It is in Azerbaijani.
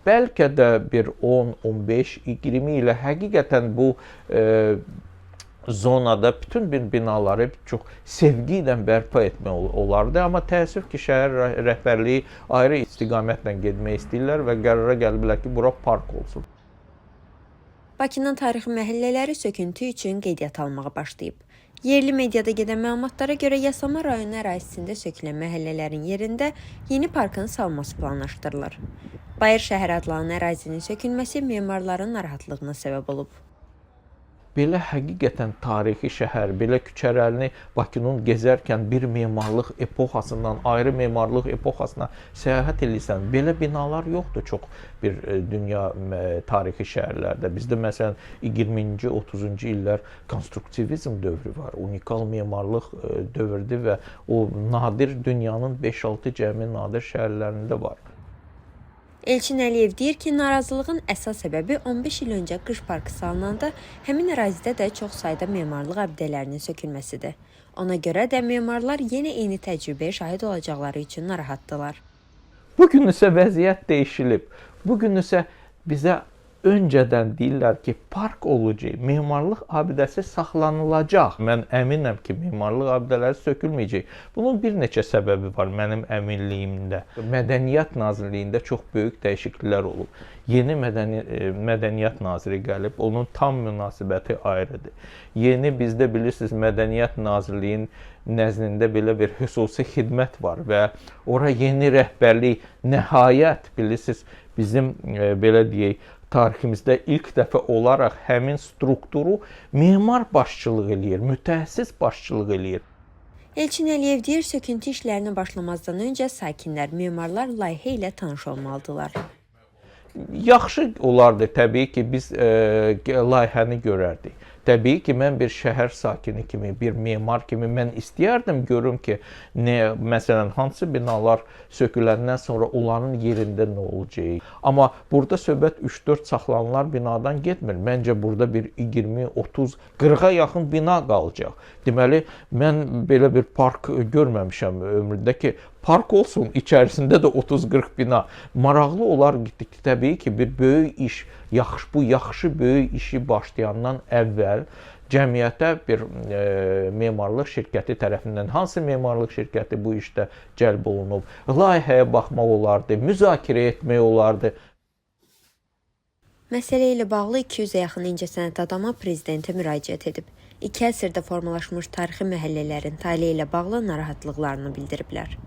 bəlkə də bir 10, 15, 20 ilə həqiqətən bu zonada bütün bir binaları çox sevgi ilə bərpa etmək olardı. Amma təəssüf ki, şəhər rəhbərliyi ayrı istiqamətlə getmək istəyirlər və qərara gəliblər ki, bura park olsun. Bakının tarixi məhəllələri söküntü üçün qeydiyyat almağa başlayıb. Yerli mediada gedən məlumatlara görə Yasamal rayonu ərazisində sökülən məhəllələrin yerində yeni parkın salınması planlaşdırılır. Bayır şəhər adlanan ərazinin sökülməsi memarların narahatlığına səbəb olub. Belə həqiqətən tarixi şəhər, belə küçələrini Bakının gezərkən bir memarlıq epoxasından ayrı memarlıq epoxasına səyahət edirsən, belə binalar yoxdur çox bir dünya tarixi şəhərlərdə. Bizdə məsələn 20-ci, 30-cu illər konstruktivizm dövrü var, unikal memarlıq dövrüdür və o nadir dünyanın 5-6 cəmi nadir şəhərlərində var. Elçin Əliyev deyir ki, narazılığın əsas səbəbi 15 il öncə qış parkı salınanda həmin ərazidə də çox sayda memarlıq abidələrinin sökülməsidir. Ona görə də memarlar yenə eyni təcrübəyə şahid olacaqları üçün narahatdılar. Bugün isə vəziyyət dəyişilib. Bugün isə bizə öncədən deyirlər ki, park olacaq, memarlıq abidəsi saxlanılacaq. Mən əminəm ki, memarlıq abidələri sökülməyəcək. Bunun bir neçə səbəbi var mənim əminliyimdə. Mədəniyyət Nazirliyində çox böyük dəyişikliklər olub. Yeni mədəniyyət naziri gəlib, onun tam münasibəti ayrıdır. Yeni bizdə bilirsiniz, Mədəniyyət Nazirliyinin nəzdində belə bir xüsusi xidmət var və ora yeni rəhbərlik nəhayət bilirsiniz, bizim belə deyək, tariximizdə ilk dəfə olaraq həmin strukturu memar başçılıq eləyir, mütəxəssis başçılıq eləyir. Elçin Əliyev deyir, söküntü işlərinə başlamazdan öncə sakinlər, memarlar layihə ilə tanış olmalıdırlar. Yaxşı olardı təbii ki, biz layihəni görərdik. Təbii ki, mən bir şəhər sakini kimi, bir memar kimi mən istəyərdim görüm ki, məsələn, hansı binalar söküləndən sonra onların yerində nə olacaq. Amma burada söhbət 3-4 saxlanılan binadan getmir. Məncə burada bir 20, 30, 40-a yaxın bina qalacaq. Deməli, mən belə bir park görməmişəm ömrümdə ki, park olsun, içərisində də 30-40 bina. Maraqlı olar getdikdə təbii ki, bir böyük iş, bu yaxşı böyük işi başlayandan əvvəl cəmiyyətə bir memarlıq şirkəti tərəfindən, hansı memarlıq şirkəti bu işdə cəlb olunub, layihəyə baxmaq olardı, müzakirə etmək olardı. Məsələ ilə bağlı 200-ə yaxın incəsənət adamı prezidentə müraciət edib. 2 əsrdə formalaşmış tarixi məhəllələrin taleyi ilə bağlı narahatlıqlarını bildiriblər.